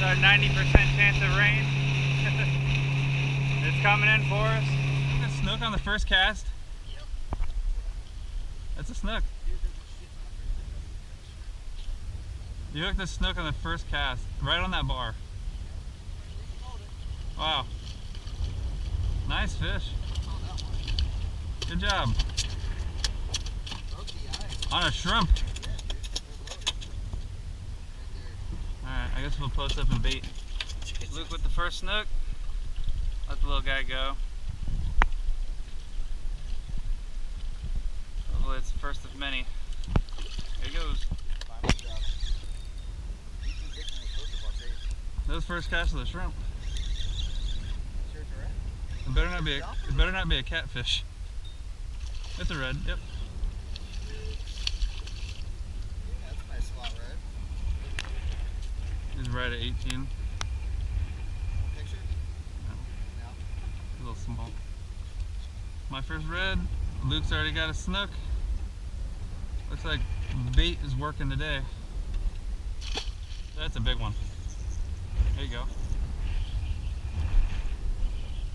our 90% chance of rain. It's coming in for us. A snook on the first cast. Yep. That's a snook. You hooked the snook on the first cast, right on that bar. Wow. Nice fish. Good job. On a shrimp. Alright, I guess we'll post up and bait. Luke with the first snook. Let the little guy go. Hopefully it's the first of many. There he goes. Those first cast of the shrimp. It better not be a catfish. It's a red, yep. Yeah, that's a nice slot red. He's right at 18. Picture? No. No. A little small. My first red. Luke's already got a snook. Looks like bait is working today. That's a big one. There you go.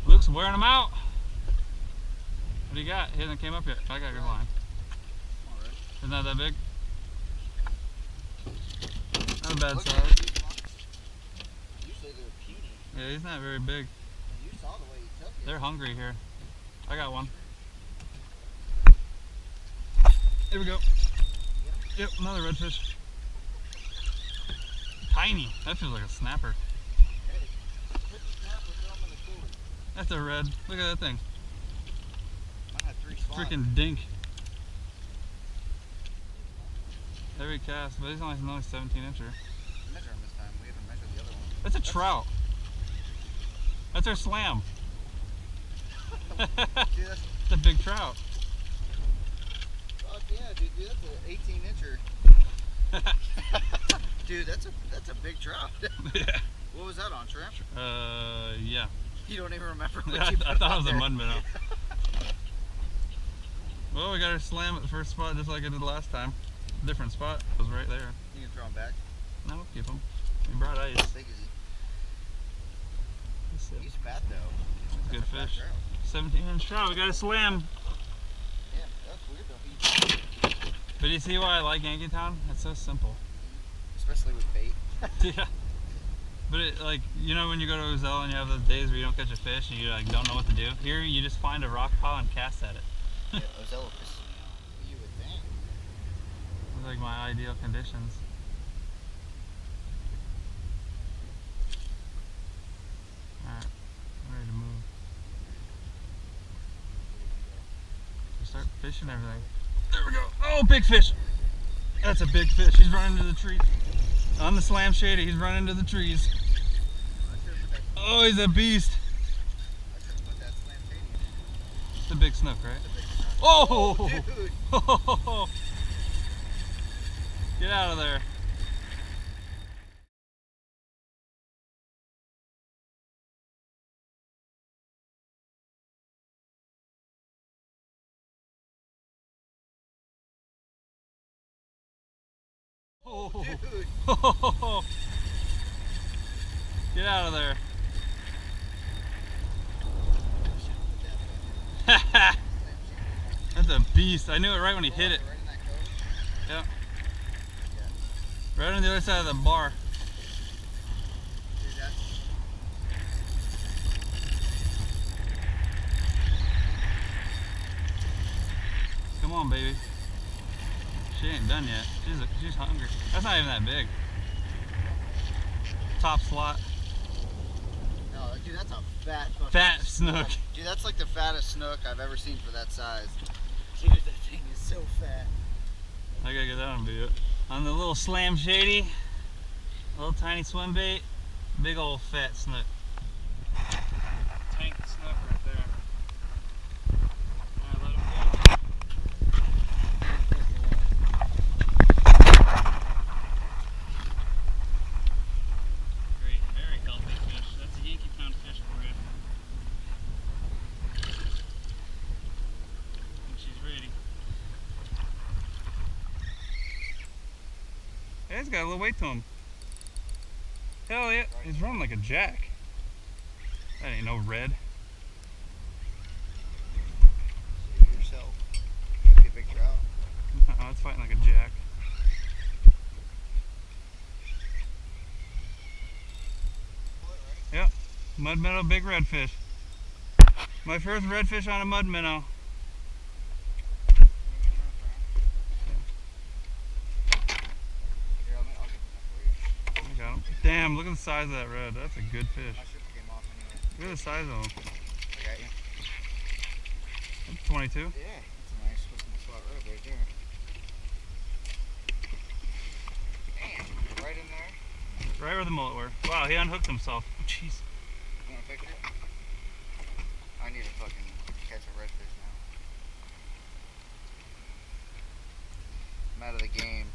Luke's wearing them out. What do you got? He hasn't came up yet. I got a good line. Isn't that big? Not a bad size. Usually they're puny. Yeah, he's not very big. You saw the way he took it. They're hungry here. I got one. Here we go. Yep, another redfish. Tiny. That feels like a snapper. Hey, put the snapper, throw them in the cooler. That's a red. Look at that thing. Mine had 3 spots. Freaking dink. Every cast, but he's only 17 incher. Measure him this time. We haven't measured the other one. That's a trout. That's our slam. Dude, It's a big trout. fuck yeah, dude. That's an 18 incher. Dude, that's a big trout. Yeah. What was that on, shrimp? Yeah. You don't even remember what I you put thought it was a there. mudminnow. Well, we got our slam at the first spot just like I did last time. Different spot. It was right there. You can throw him back. No, we'll keep him. We brought ice. How big is he? He's fat though. Good fish. 17-inch trout. We got a slam. Yeah, that's weird though. But you see why I like Yankeetown? It's so simple. Especially with bait. Yeah. But it, like, you know when you go to Ozell and you have those days where you don't catch a fish and you like don't know what to do? Here you just find a rock pile and cast at it. Yeah, Ozell will piss you would think. It's like my ideal conditions. Alright, I'm ready to move. So start fishing everything. There we go. Oh, big fish! That's a big fish. He's running into the trees. On the slam shady, he's running into the trees. Oh, he's a beast. It's a big snook, right? Oh! Dude. Get out of there. Oh. Dude. Get out of there. That's a beast. I knew it right when he hit it. Right in that cove? Yeah. Yeah. Right on the other side of the bar. Dude, that's... Come on, baby. She ain't done yet. She's hungry. That's not even that big. Top slot. No, dude, that's a fat fucking Fat snook. Dude, that's like the fattest snook I've ever seen for that size. Dude, that thing is so fat. I gotta get that on video. On the little slam shady, little tiny swim bait, big old fat snook. Tank snook right there. Alright, let him go. Great, very healthy fish. That's a Yankeetown fish for you. And she's ready. Hey, it's got a little weight to him. Hell yeah, he's running like a jack. That ain't no red. See yourself. Might be a big trout. It's fighting like a jack. Yep, mudminnow, big redfish. My first redfish on a mudminnow. Damn, look at the size of that red. That's a good fish. Look at the size of him. I got you. That's 22. Yeah, that's a nice looking spot right there. Damn, right in there. Right where the mullet were. Wow, he unhooked himself. Jeez. You want a picture? I need to fucking catch a redfish now. I'm out of the game.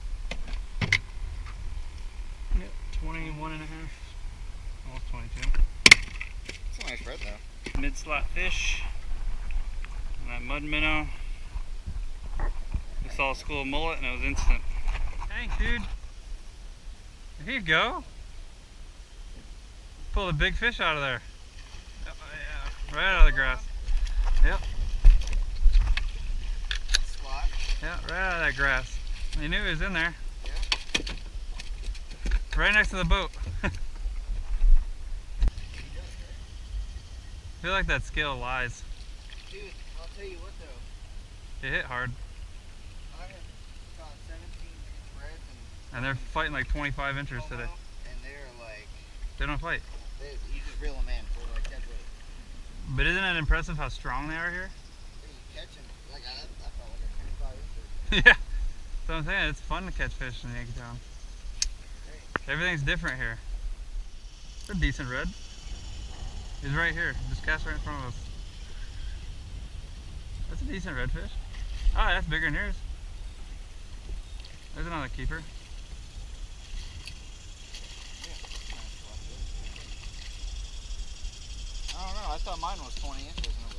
Yep, 21 and a half. Almost 22. It's a nice red though. Mid-slot fish. And that mudminnow. We saw a school of mullet and it was instant. Thanks, dude. Here you go. Pull a big fish out of there. Oh, yeah. Right out of the grass. Yep. Slot. Yeah, right out of that grass. You knew he was in there. Yeah. Right next to the boat. I feel like that scale lies. Dude, I'll tell you what though. It hit hard. I have caught 17-inch reds And they're fighting like 25 inches today. and they're like, They don't fight. you just reel them in. They're like dead weight. But isn't it impressive how strong they are here? You catch them. Like I felt like a 25 incher. Yeah. That's what I'm saying. It's fun to catch fish in Yankeetown. Everything's different here. They're a decent red. He's right here. Just cast right in front of us. That's a decent redfish. Oh, that's bigger than yours. There's another keeper. I don't know. I thought mine was 20 inches and it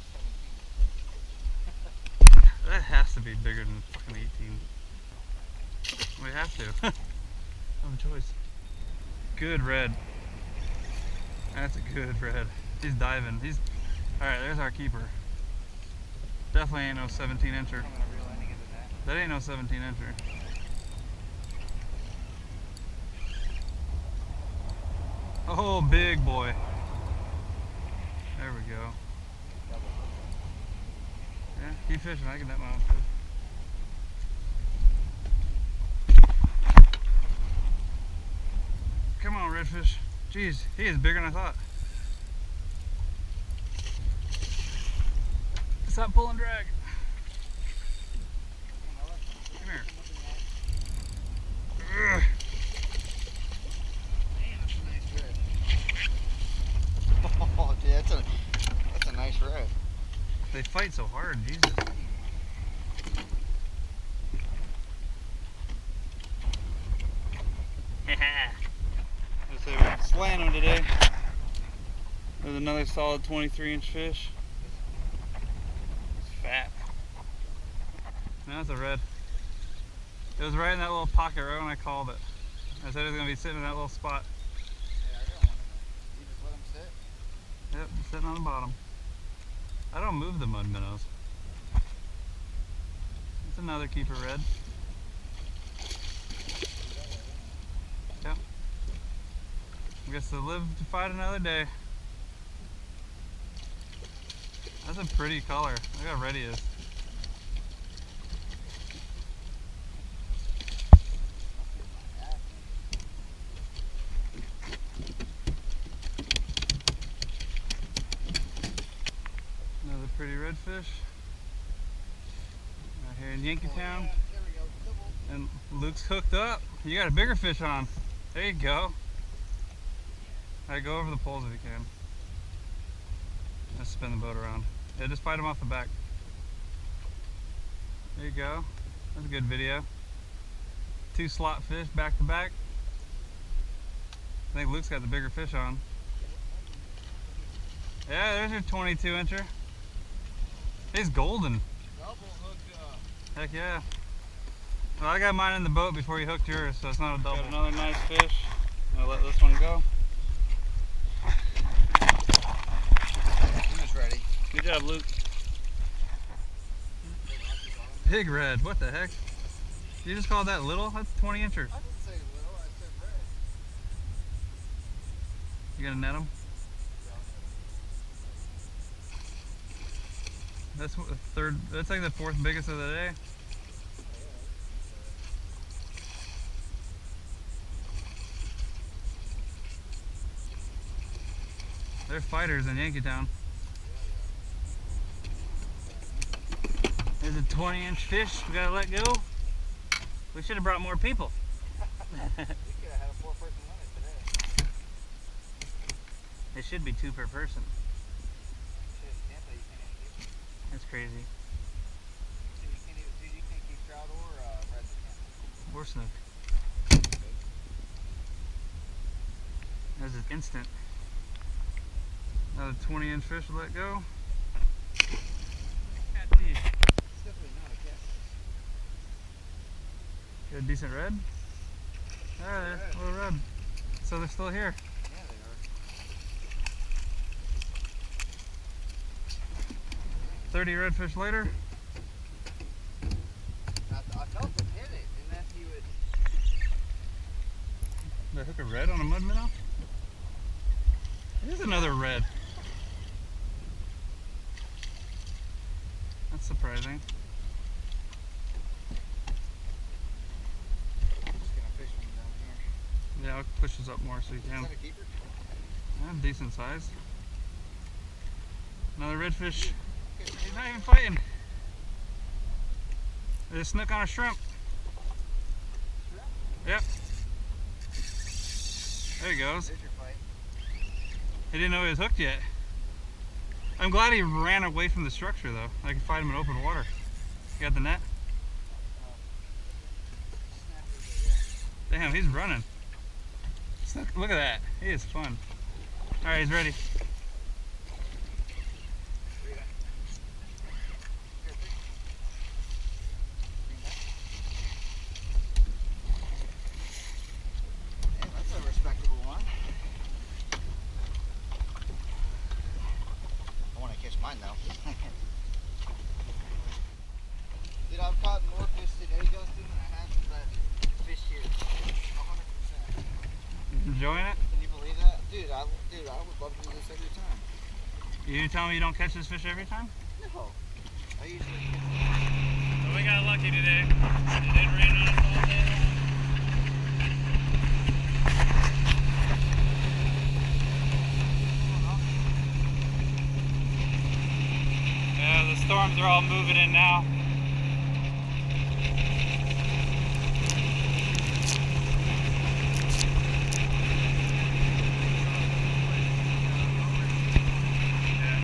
was 17. That has to be bigger than fucking 18. We have to. No choice. Good red. That's a good red. He's diving. Alright, there's our keeper. Definitely ain't no 17 incher. That ain't no 17 incher. Oh, big boy. There we go. Yeah, keep fishing. I can net my own fish. Come on, redfish. Jeez, he is bigger than I thought. Stop pulling drag. Come here. Ugh. Damn, that's a nice red. Oh, dude, that's a nice red. They fight so hard, Jesus. So we're slaying them today. There's another solid 23-inch fish. It's fat. That's a red. It was right in that little pocket right when I called it. I said it was going to be sitting in that little spot. Yeah, I got one. You just let them sit? Yep, sitting on the bottom. I don't move the mudminnows. It's another keeper red. Yep. I guess they'll live to fight another day. That's a pretty color. Look how red he is. Another pretty redfish. Out here in Yankeetown. There we go. Double. And Luke's hooked up. You got a bigger fish on. There you go. Alright, go over the poles if you can. Let's spin the boat around. Yeah, just fight him off the back. There you go. That's a good video. 2 slot fish back to back. I think Luke's got the bigger fish on. Yeah, there's your 22 incher. He's golden. Double hooked up. Heck yeah. Well, I got mine in the boat before you hooked yours, so it's not a double. Got another nice fish. I'll let this one go. ready. Good job, Luke. Big red. What the heck? You just called that little? That's 20 inchers. I didn't say little, I said red. You gonna net them? That's what the third. That's like the fourth biggest of the day. They're fighters in Yankeetown. There's a 20-inch fish we gotta let go. We should have brought more people. We could have had a 4-person limit today. It should be 2 per person. Shit, Tampa, you can't even do. That's crazy. Dude, you can't keep trout or reds in Tampa. Or snook. That's an instant. Another 20-inch fish to let go. Catfish. It's definitely not a catfish. Got a decent red? There, a little red. So they're still here. Yeah, they are. 30 redfish later. I felt him hit it, and then he would. Did I hook a red on a mudminnow? Here's another red. That's surprising. I'm just gonna fish one down here. Yeah, I'll push this up more so you can. Is that a keeper? Yeah, decent size. Another redfish. He's not even fighting. There's a snook on a shrimp. Yep. There he goes. There's your fight. He didn't know he was hooked yet. I'm glad he ran away from the structure though. I could find him in open water. You got the net? Damn, he's running. Look at that. He is fun. Alright, he's ready. Yeah, that's a respectable one. I want to catch mine though. Dude, I've caught more fish today, Justin, than I have since I fished here. 100%. Enjoying it? Can you believe that? Dude, I would love to do this every time. You tell me you don't catch this fish every time? No. I usually So we got lucky today. It didn't rain on us all day long. Yeah, the storms are all moving in now.